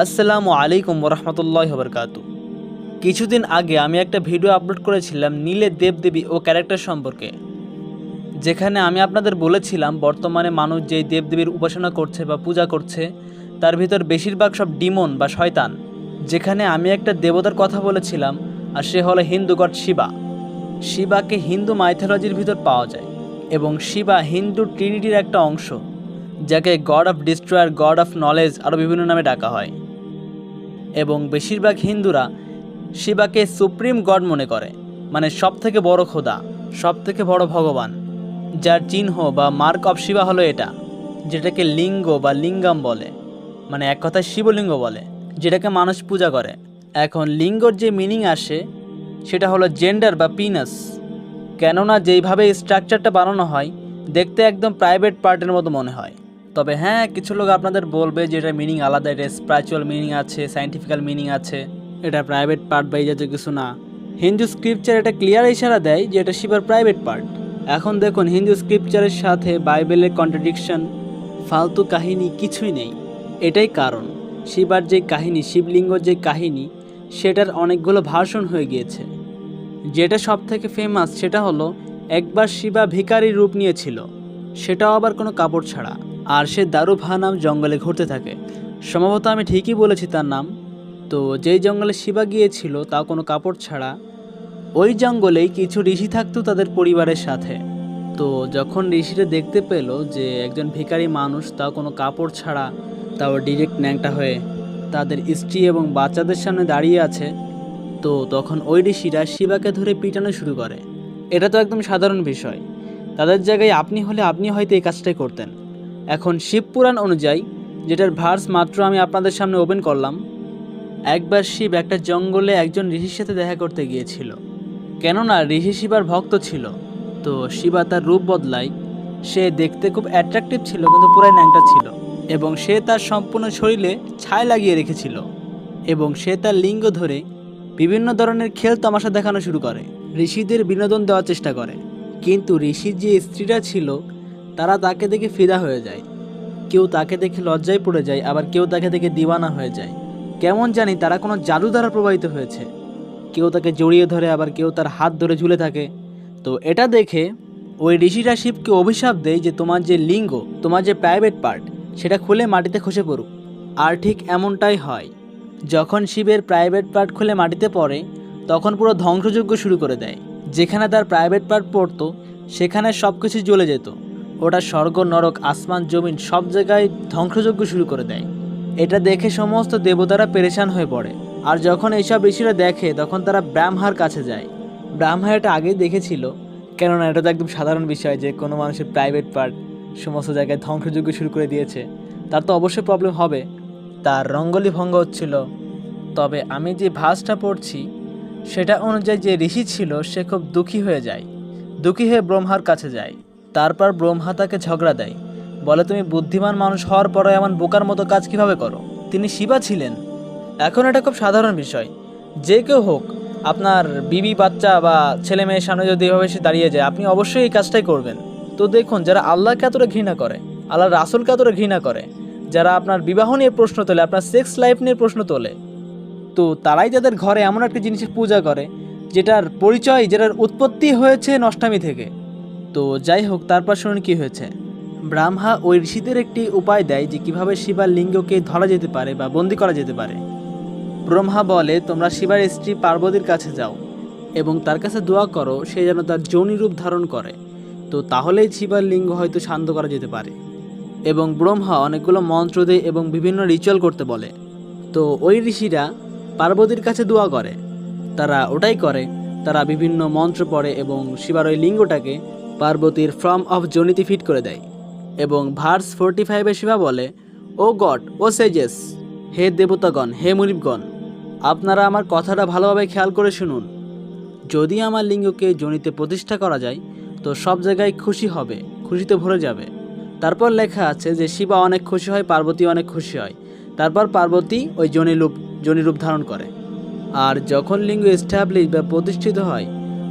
আসসালামু আলাইকুম ওরহমতুল্লাহি ওয়াবারাকাতু। কিছুদিন আগে আমি একটা ভিডিও আপলোড করেছিলাম নীলের দেবদেবী ও ক্যারেক্টার সম্পর্কে, যেখানে আমি আপনাদের বলেছিলাম বর্তমানে মানুষ যেই দেবদেবীর উপাসনা করছে বা পূজা করছে তার ভিতর বেশিরভাগ সব ডিমন বা শয়তান। যেখানে আমি একটা দেবতার কথা বলেছিলাম, আর সে হলো হিন্দু গড শিবা। শিবাকে হিন্দু মাইথোলজির ভিতর পাওয়া যায়, এবং শিবা হিন্দু ট্রিনিটির একটা অংশ, যাকে god of destroyer, god of knowledge আরও বিভিন্ন নামে ডাকা হয়। এবং বেশিরভাগ হিন্দুরা শিবাকে সুপ্রিম গড মনে করে, মানে সব থেকে বড় খোদা, সব থেকে বড় ভগবান, যার চিহ্ন বা মার্ক অফ শিবা হলো এটা, যেটাকে লিঙ্গ বা লিঙ্গাম বলে, মানে এক কথায় শিবলিঙ্গ বলে, যেটাকে মানুষ পূজা করে। এখন লিঙ্গর যে মিনিং আসে সেটা হলো জেন্ডার বা পিনাস, কেননা যেইভাবে স্ট্রাকচারটা বানানো হয় দেখতে একদম প্রাইভেট পার্টের মতো মনে হয়। তবে হ্যাঁ, কিছু লোক আপনাদের বলবে যে এটা মিনিং আলাদা, এটা স্পিরিচুয়াল মিনিং আছে, সায়েন্টিফিক্যাল মিনিং আছে, এটা প্রাইভেট পার্ট বা এই জাতীয় কিছু না। হিন্দু স্ক্রিপচার এটা ক্লিয়ার ইশারা দেয় যে এটা শিবার প্রাইভেট পার্ট। এখন দেখুন, হিন্দু স্ক্রিপচারের সাথে বাইবেলের কন্ট্রাডিকশন, ফালতু কাহিনী কিছুই নেই। এটাই কারণ, শিবার যে কাহিনী, শিবলিঙ্গর যে কাহিনী, সেটার অনেকগুলো ভার্সন হয়ে গিয়েছে। যেটা সব থেকে ফেমাস সেটা হলো একবার শিবা ভিখারির রূপ নিয়েছিল, সেটাও আবার কোনো কাপড় ছাড়া, আর সে দারুভা নাম জঙ্গলে ঘুরতে থাকে। সম্ভবত আমি ঠিকই বলেছি তার নাম। তো যেই জঙ্গলে শিবা গিয়েছিল তাও কোনো কাপড় ছাড়া, ওই জঙ্গলেই কিছু ঋষি থাকতো তাদের পরিবারের সাথে। তো যখন ঋষিরা দেখতে পেল যে একজন ভিখারি মানুষ, তাও কোনো কাপড় ছাড়া, তাও ডিরেক্ট ন্যাংটা হয়ে তাদের স্ত্রী এবং বাচ্চাদের সামনে দাঁড়িয়ে আছে, তো তখন ওই ঋষিরা শিবাকে ধরে পিটানো শুরু করে। এটা তো একদম সাধারণ বিষয়, তাদের জায়গায় আপনি হলে আপনি হয়তো এই কাজটাই করতেন। এখন শিবপুরাণ অনুযায়ী, যেটার ভার্স মাত্র আমি আপনাদের সামনে ওপেন করলাম, একবার শিব একটা জঙ্গলে একজন ঋষির সাথে দেখা করতে গিয়েছিল, কেননা ঋষি শিবার ভক্ত ছিল। তো শিবা তার রূপ বদলায়, সে দেখতে খুব অ্যাট্রাকটিভ ছিল কিন্তু পুরাই ন্যাংটা ছিল, এবং সে তার সম্পূর্ণ শরীরে ছাই লাগিয়ে রেখেছিল, এবং সে তার লিঙ্গ ধরে বিভিন্ন ধরনের খেল তামাশা দেখানো শুরু করে, ঋষিদের বিনোদন দেওয়ার চেষ্টা করে। কিন্তু ঋষির যে স্ত্রীরা ছিল তারা তাকে দেখে ফিদা হয়ে যায়, কেউ তাকে দেখে লজ্জায় পড়ে যায়, আবার কেউ তাকে দেখে দিওয়ানা হয়ে যায়। কেমন জানি তারা কোনো জাদু দ্বারা প্রভাবিত হয়েছে, কেউ তাকে জড়িয়ে ধরে, আবার কেউ তার হাত ধরে ঝুলে থাকে। তো এটা দেখে ওই ঋষিরা শিবকে অভিশাপ দেয় যে তোমার যে লিঙ্গ, তোমার যে প্রাইভেট পার্ট, সেটা খুলে মাটিতে খসে পড়ুক। আর ঠিক এমনটাই হয়। যখন শিবের প্রাইভেট পার্ট খুলে মাটিতে পড়ে, তখন পুরো ধ্বংসযজ্ঞ শুরু করে দেয়। যেখানে তার প্রাইভেট পার্ট পড়তো সেখানে সব কিছু জ্বলে যেত, ওটা স্বর্গ নরক আসমান জমিন সব জায়গায় ধ্বংসযজ্ঞ শুরু করে দেয়। এটা দেখে সমস্ত দেবতারা পেরেশান হয়ে পড়ে। আর যখন এইসব ঋষিরা দেখে তখন তারা ব্রাহ্মার কাছে যায়। ব্রাহ্মা এটা আগেই দেখেছিল, কেননা এটা তো একদম সাধারণ বিষয় যে কোনো মানুষের প্রাইভেট পার্ট সমস্ত জায়গায় ধ্বংসযজ্ঞ শুরু করে দিয়েছে, তার তো অবশ্যই প্রবলেম হবে, তার রঙ্গলি ভঙ্গ হচ্ছিল। তবে আমি যে ভাসটা পড়ছি সেটা অনুযায়ী যে ঋষি ছিল সে খুব দুঃখী হয়ে যায়, দুঃখী হয়ে ব্রহ্মার কাছে যায়। তারপর ব্রহ্মা তাকে ঝগড়া দেয়, বলে তুমি বুদ্ধিমান মানুষ হওয়ার পরও এমন বোকার মতো কাজ কিভাবে করো। তিনি শিবা ছিলেন। এখন এটা খুব সাধারণ বিষয়, যে কেউ হোক, আপনার বিবি বাচ্চা বা ছেলে মেয়ের সামনে যদি এভাবে সে দাঁড়িয়ে যায়, আপনি অবশ্যই এই কাজটাই করবেন। তো দেখুন, যারা আল্লাহকে এতটা ঘৃণা করে, আল্লাহর রাসূলকে এতটা ঘৃণা করে, যারা আপনার বিবাহ নিয়ে প্রশ্ন তোলে, আপনার সেক্স লাইফ নিয়ে প্রশ্ন তোলে, তো তারাই তাদের ঘরে এমন একটা জিনিসের পূজা করে যেটার পরিচয়, যেটার উৎপত্তি হয়েছে নষ্টামি থেকে। তো যাই হোক, তারপর শুনুন কী হয়েছে। ব্রহ্মা ওই ঋষিদের একটি উপায় দেয় যে কীভাবে শিবার লিঙ্গকে ধরা যেতে পারে বা বন্দি করা যেতে পারে। ব্রহ্মা বলে, তোমরা শিবার স্ত্রী পার্বতীর কাছে যাও এবং তার কাছে দোয়া করো সে যেন তার যোনি রূপ ধারণ করে, তো তাহলেই শিবার লিঙ্গ হয়তো শান্ত করা যেতে পারে। এবং ব্রহ্মা অনেকগুলো মন্ত্র দেয় এবং বিভিন্ন রিচুয়াল করতে বলে। তো ওই ঋষিরা পার্বতীর কাছে দোয়া করে, তারা ওটাই করে, তারা বিভিন্ন মন্ত্র পড়ে এবং শিবার ওই লিঙ্গটাকে পার্বতীর ফর্ম অফ যোনিতে ফিট করে দেয়। এবং ভার্স 45-এ শিবা বলে, ও গড, ও সেজেস, হে দেবতাগণ, হে মুনিবগণ, আপনারা আমার কথাটা ভালোভাবে খেয়াল করে শুনুন। যদি আমার লিঙ্গকে যোনিতে প্রতিষ্ঠা করা যায় তো সব জায়গায় খুশি হবে, খুশিতে ভরে যাবে। তারপর লেখা আছে যে শিবা অনেক খুশি হয়, পার্বতী অনেক খুশি হয়। তারপর পার্বতী ওই যোনিরূপ ধারণ করে। আর যখন লিঙ্গ এস্টাবলিশ বা প্রতিষ্ঠিত হয়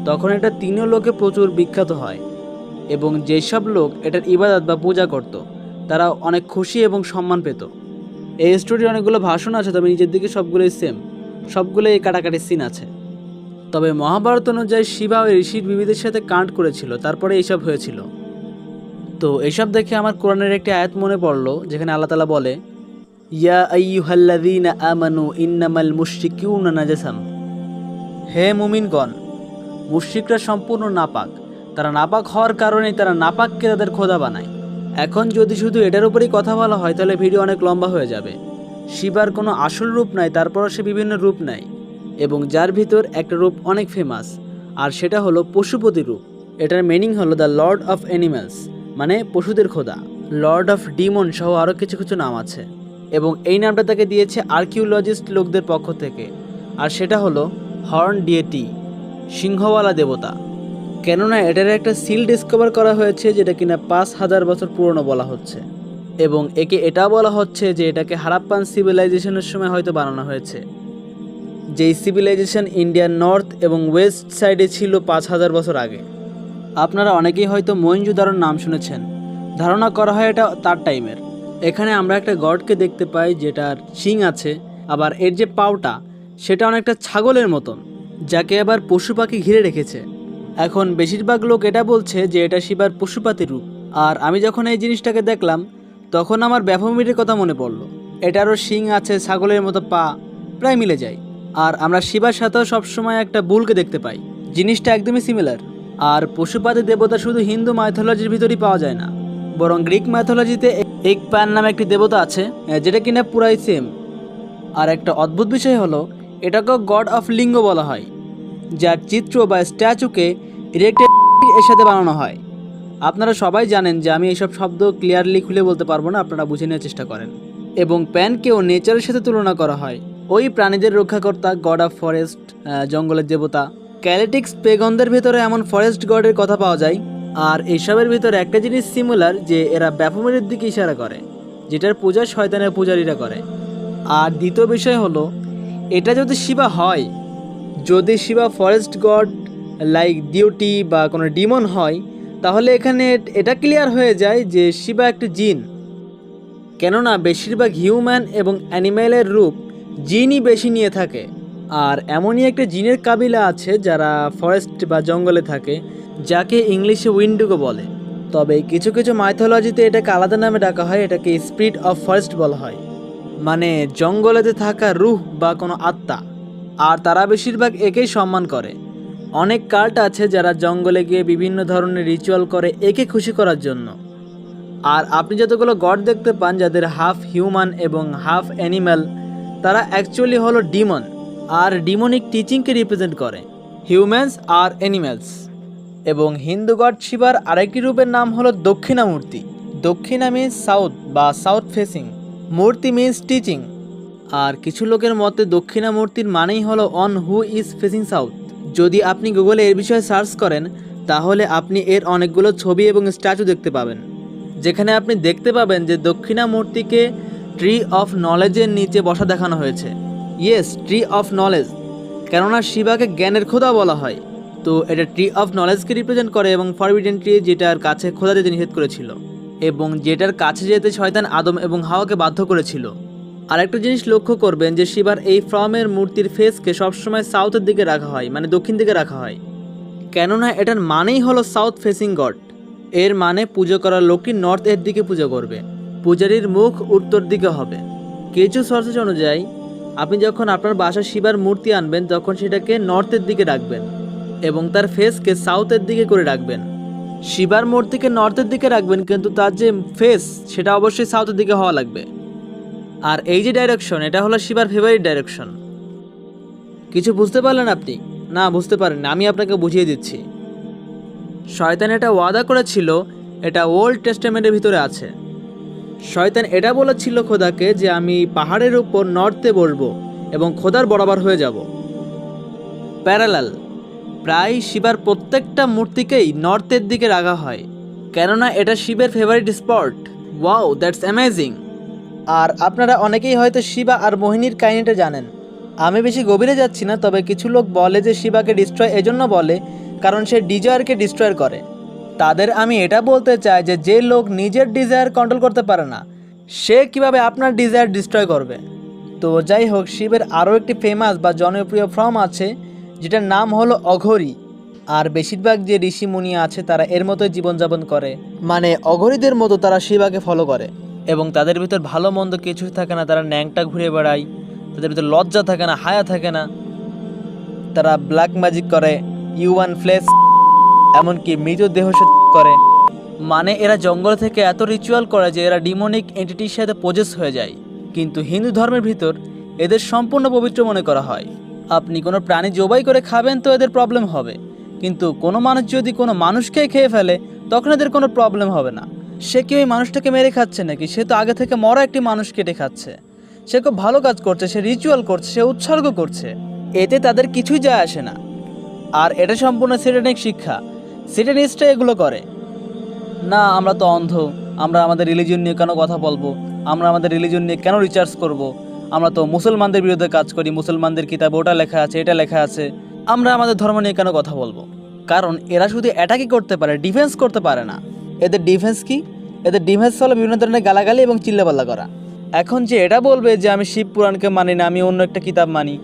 তখন এটা তিনও লোকে প্রচুর বিখ্যাত হয়, এবং যেসব লোক এটার ইবাদত বা পূজা করত তারা অনেক খুশি এবং সম্মান পেত। এই স্টোরির অনেকগুলো ভাষণ আছে, তবে নিজের দিকে সবগুলোই সেম, সবগুলোই কাটাকাটি সিন আছে। তবে মহাভারত অনুযায়ী শিবা ওই ঋষির বিবিদের সাথে কাণ্ড করেছিল, তারপরে এইসব হয়েছিল। তো এইসব দেখে আমার কোরআনের একটি আয়াত মনে পড়লো, যেখানে আল্লাহ তাআলা বলে, ইয়া আইয়ুহাল্লাযীনা আমানু ইন্নামাল মুশরিকুনা নাজাসাম। হে মুমিনগণ, মুশরিকরা সম্পূর্ণ নাপাক। তারা নাপাক হওয়ার কারণেই তারা নাপাককে তাদের খোদা বানায়। এখন যদি শুধু এটার উপরেই কথা বলা হয় তাহলে ভিডিও অনেক লম্বা হয়ে যাবে। শিবার কোনো আসল রূপ নাই, তারপরও সে বিভিন্ন রূপ নেয়, এবং যার ভিতর একটা রূপ অনেক ফেমাস, আর সেটা হলো পশুপতি রূপ। এটার মিনিং হলো দ্য লর্ড অফ অ্যানিমালস, মানে পশুদের খোদা। লর্ড অফ ডিমন সহ আরও কিছু কিছু নাম আছে, এবং এই নামটা তাকে দিয়েছে আর্কিওলজিস্ট লোকদের পক্ষ থেকে, আর সেটা হলো হর্ন ডিয়েটি, সিংহওয়ালা দেবতা। কেননা এটার একটা সিল ডিসকভার করা হয়েছে যেটা কিনা 5000 বছর পুরনো বলা হচ্ছে, এবং একে এটা বলা হচ্ছে যে এটাকে হারাপ্পান সিভিলাইজেশনের সময় হয়তো বানানো হয়েছে, যেই সিভিলাইজেশন ইন্ডিয়ার নর্থ এবং ওয়েস্ট সাইডে ছিল 5000 বছর আগে। আপনারা অনেকেই হয়তো মহেঞ্জোদারোর নাম শুনেছেন, ধারণা করা হয় এটা তার টাইমের। এখানে আমরা একটা গডকে দেখতে পাই যেটার শিং আছে, আবার এর যে পাওটা সেটা অনেকটা ছাগলের মতন, যাকে আবার পশু পাখি ঘিরে রেখেছে। এখন বেশিরভাগ লোক এটা বলছে যে এটা শিবার পশুপাতি রূপ, আর আমি যখন এই জিনিসটাকে দেখলাম তখন আমার ব্যাপমিটের কথা মনে পড়লো। এটারও শিং আছে, ছাগলের মতো পা, প্রায় মিলে যায়। আর আমরা শিবার সাথেও সবসময় একটা বুলকে দেখতে পাই, জিনিসটা একদমই সিমিলার। আর পশুপাতি দেবতা শুধু হিন্দু মাইথোলজির ভিতরেই পাওয়া যায় না, বরং গ্রিক মাইথোলজিতে একপ্যান নামে একটি দেবতা আছে, যেটা কিনা পুরাই সেম। আর একটা অদ্ভুত বিষয় হলো এটাকেও গড অফ লিঙ্গ বলা হয়, যার চিত্র বা স্ট্যাচুকে ইরেক্টেড এর সাথে বানানো হয়। আপনারা সবাই জানেন যে আমি এইসব শব্দ ক্লিয়ারলি খুলে বলতে পারবো না, আপনারা বুঝে নেওয়ার চেষ্টা করেন। এবং প্যানকেও নেচারের সাথে তুলনা করা হয়, ওই প্রাণীদের রক্ষাকর্তা, গড অফ ফরেস্ট, জঙ্গলের দেবতা। ক্যালেটিক্স পেগনদের ভিতরে এমন ফরেস্ট গডের কথা পাওয়া যায়। আর এইসবের ভিতরে একটা জিনিস সিমিলার, যে এরা ব্যাপমের দিকে ইশারা করে, যেটার পূজা শয়তানের পূজারীরা করে। আর দ্বিতীয় বিষয় হলো এটা যদি শিবা হয়, যদি Shiva forest god like deity বা কোনো ডিমন হয়, তাহলে এখানে এটা ক্লিয়ার হয়ে যায় যে শিবা একটি জিন। কেননা বেশিরভাগ হিউম্যান এবং অ্যানিম্যালের রূপ জিনই বেশি নিয়ে থাকে। আর এমনই একটা জিনের কাবিলা আছে যারা ফরেস্ট বা জঙ্গলে থাকে, যাকে ইংলিশে উইন্ডুগো বলে। তবে কিছু কিছু মাইথোলজিতে এটাকে আলাদা নামে ডাকা হয়, এটাকে স্পিরিট অফ ফরেস্ট বলা হয়, মানে জঙ্গলেতে থাকা রুহ বা কোনো আত্মা। আর তারা বেশিরভাগ একেই সম্মান করে। অনেক কাল্ট আছে যারা জঙ্গলে গিয়ে বিভিন্ন ধরনের রিচুয়াল করে একে খুশি করার জন্য। আর আপনি যতগুলো গড দেখতে পান যাদের হাফ হিউম্যান এবং হাফ অ্যানিম্যাল, তারা অ্যাকচুয়ালি হলো ডিমন, আর ডিমনিক টিচিংকে রিপ্রেজেন্ট করে, হিউম্যানস আর অ্যানিম্যালস। এবং হিন্দু গড শিবার আরেকটি রূপের নাম হলো দক্ষিণামূর্তি। দক্ষিণা মিন্স সাউথ বা সাউথ ফেসিং, মূর্তি মিন্স টিচিং। আর কিছু লোকের মতে দক্ষিণামূর্তির মানেই হলো on who is facing south. যদি আপনি গুগলে এর বিষয়ে সার্চ করেন তাহলে আপনি এর অনেকগুলো ছবি এবং স্ট্যাচু দেখতে পাবেন, যেখানে আপনি দেখতে পাবেন যে দক্ষিণামূর্তিকে ট্রি অফ নলেজের নিচে বসা দেখানো হয়েছে। ইয়েস, ট্রি অফ নলেজ, কেননা শিবাকে জ্ঞানের খোদা বলা হয়। তো এটা ট্রি অফ নলেজকে রিপ্রেজেন্ট করে, এবং ফরবিডেন ট্রি যেটার কাছে খোদা যেতে নিষেধ করেছিল, এবং যেটার কাছে যেতে শয়তান আদম এবং হাওয়াকে বাধ্য করেছিল। আরেকটা জিনিস লক্ষ্য করবেন যে শিবার এই ফর্মের মূর্তির ফেসকে সবসময় সাউথের দিকে রাখা হয়, মানে দক্ষিণ দিকে রাখা হয়, কেননা এটার মানেই হলো সাউথ ফেসিং গড। এর মানে পুজো করার লোকটি নর্থ এর দিকে পুজো করবে, পূজারীর মুখ উত্তর দিকে হবে। কিছু সোর্সেস অনুযায়ী আপনি যখন আপনার বাসায় শিবার মূর্তি আনবেন তখন সেটাকে নর্থের দিকে রাখবেন এবং তার ফেসকে সাউথের দিকে করে রাখবেন। শিবার মূর্তিকে নর্থের দিকে রাখবেন, কিন্তু তার যে ফেস সেটা অবশ্যই সাউথের দিকে হওয়া লাগবে। আর এই যে ডাইরেকশন, এটা হলো শিবার ফেভারিট ডাইরেকশন। কিছু বুঝতে পারলেন আপনি? না বুঝতে পারেন, আমি আপনাকে বুঝিয়ে দিচ্ছি। শয়তান এটা ওয়াদা করেছিল, এটা ওল্ড টেস্টামেন্টের ভিতরে আছে। শয়তান এটা বলেছিল খোদাকে যে আমি পাহাড়ের উপর নর্থে বসবো এবং খোদার বরাবর হয়ে যাব। প্যারালাল, প্রায় শিবার প্রত্যেকটা মূর্তিকেই নর্থের দিকে রাখা হয়, কেননা এটা শিবের favourite spot. Wow, that's amazing. আর আপনারা অনেকেই হয়তো শিবা আর মোহিনীর কাহিনীটা জানেন। আমি বেশি গভীরে যাচ্ছি না, তবে কিছু লোক বলে যে শিবাকে ডিস্ট্রয় এজন্য বলে কারণ সে ডিজায়ারকে ডিস্ট্রয় করে। তাদের আমি এটা বলতে চাই যে যে লোক নিজের ডিজায়ার কন্ট্রোল করতে পারে না সে কিভাবে আপনার ডিজায়ার ডিস্ট্রয় করবে। তো যাই হোক, শিবের আরও একটি ফেমাস বা জনপ্রিয় ফর্ম আছে যেটার নাম হলো অঘরী। আর বেশিরভাগ যে ঋষি মুনি আছে তারা এর মতোই জীবনযাপন করে, মানে অঘরীদের মতো তারা শিবাকে ফলো করে। এবং তাদের ভিতর ভালো মন্দ কিছুই থাকে না, তারা ন্যাংটা ঘুরে বেড়ায়, তাদের ভিতর লজ্জা থাকে না, হায়া থাকে না। তারা ব্ল্যাক ম্যাজিক করে, ইউয়ান ফ্লেস, এমনকি মৃতদেহ করে। মানে এরা জঙ্গল থেকে এত রিচুয়াল করে যে এরা ডিমনিক এন্টিটির সাথে পজেস হয়ে যায়। কিন্তু হিন্দু ধর্মের ভিতর এদের সম্পূর্ণ পবিত্র মনে করা হয়। আপনি কোনো প্রাণী জবাই করে খাবেন তো এদের প্রবলেম হবে, কিন্তু কোনো মানুষ যদি কোনো মানুষকেই খেয়ে ফেলে তখন এদের কোনো প্রবলেম হবে না। সে কি ওই মানুষটাকে মেরে খাচ্ছে নাকি? সে তো আগে থেকে মরা একটি মানুষ কেটে খাচ্ছে। সে খুব ভালো কাজ করছে, সে রিচুয়াল করছে, সে উৎসর্গ করছে, এতে তাদের কিছুই যায় আসে না। আর এটা সম্পূর্ণ সেটানিক শিক্ষা, সেটানিস্টরা এগুলো করে না। আমরা তো অন্ধ, আমরা আমাদের রিলিজন নিয়ে কেন কথা বলবো, আমরা আমাদের রিলিজন নিয়ে কেন রিসার্চ করব, আমরা তো মুসলমানদের বিরুদ্ধে কাজ করি, মুসলমানদের কিতাবে ওটা লেখা আছে, এটা লেখা আছে, আমরা আমাদের ধর্ম নিয়ে কেন কথা বলবো। কারণ এরা শুধু অ্যাটাকই করতে পারে, ডিফেন্স করতে পারে না। এদের ডিফেন্স কি? এদের ডিফেন্স হলো বিভিন্ন ধরনের গালাগালি এবং চিল্লাপাল্লা করা। এখন যে এটা বলবে যে আমি শিব পুরাণকে মানি না, আমি অন্য একটা কিতাব মানি,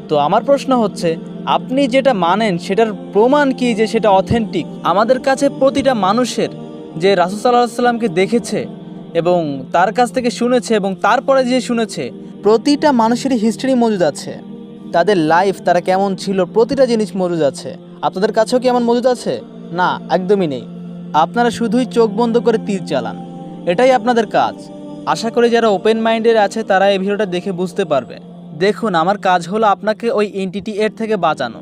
তো আমার প্রশ্ন হচ্ছে আপনি যেটা মানেন সেটার প্রমাণ কি যে সেটা অথেন্টিক? আমাদের কাছে প্রতিটা মানুষের যে রাসূল সাল্লাল্লাহু আলাইহি সাল্লামকে দেখেছে এবং তার কাছ থেকে শুনেছে এবং তারপরে যে শুনেছে, প্রতিটা মানুষেরই হিস্ট্রি মজুদ আছে, তাদের লাইফ তারা কেমন ছিল প্রতিটা জিনিস মজুদ আছে। আপনাদের কাছেও কি এমন মজুদ আছে? না, একদমই নেই। আপনারা শুধুই চোখ বন্ধ করে তীর চালান, এটাই আপনাদের কাজ। আশা করি যারা ওপেন মাইন্ডের আছে তারা এই ভিডিওটা দেখে বুঝতে পারবে। দেখুন, আমার কাজ হলো আপনাকে ওই এন্টিটি এর থেকে বাঁচানো।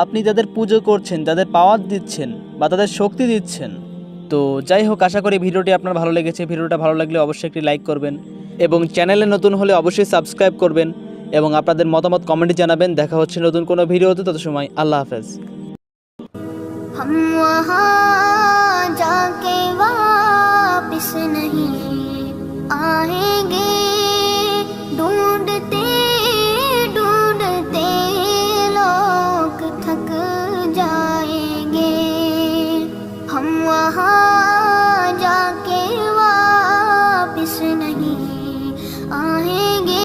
আপনি তাদের পুজো করছেন, তাদের পাওয়ার দিচ্ছেন বা তাদের শক্তি দিচ্ছেন। তো যাই হোক, আশা করি ভিডিওটি আপনার ভালো লেগেছে। ভিডিওটা ভালো লাগলে অবশ্যই একটি লাইক করবেন এবং চ্যানেলে নতুন হলে অবশ্যই সাবস্ক্রাইব করবেন এবং আপনাদের মতামত কমেন্টে জানাবেন। দেখা হচ্ছে নতুন কোনো ভিডিওতে, তত সময় আল্লাহ হাফেজ। हम वहाँ जाके वापिस नहीं आएंगे, ढूंढते ढूंढते लोग थक जाएंगे। हम वहाँ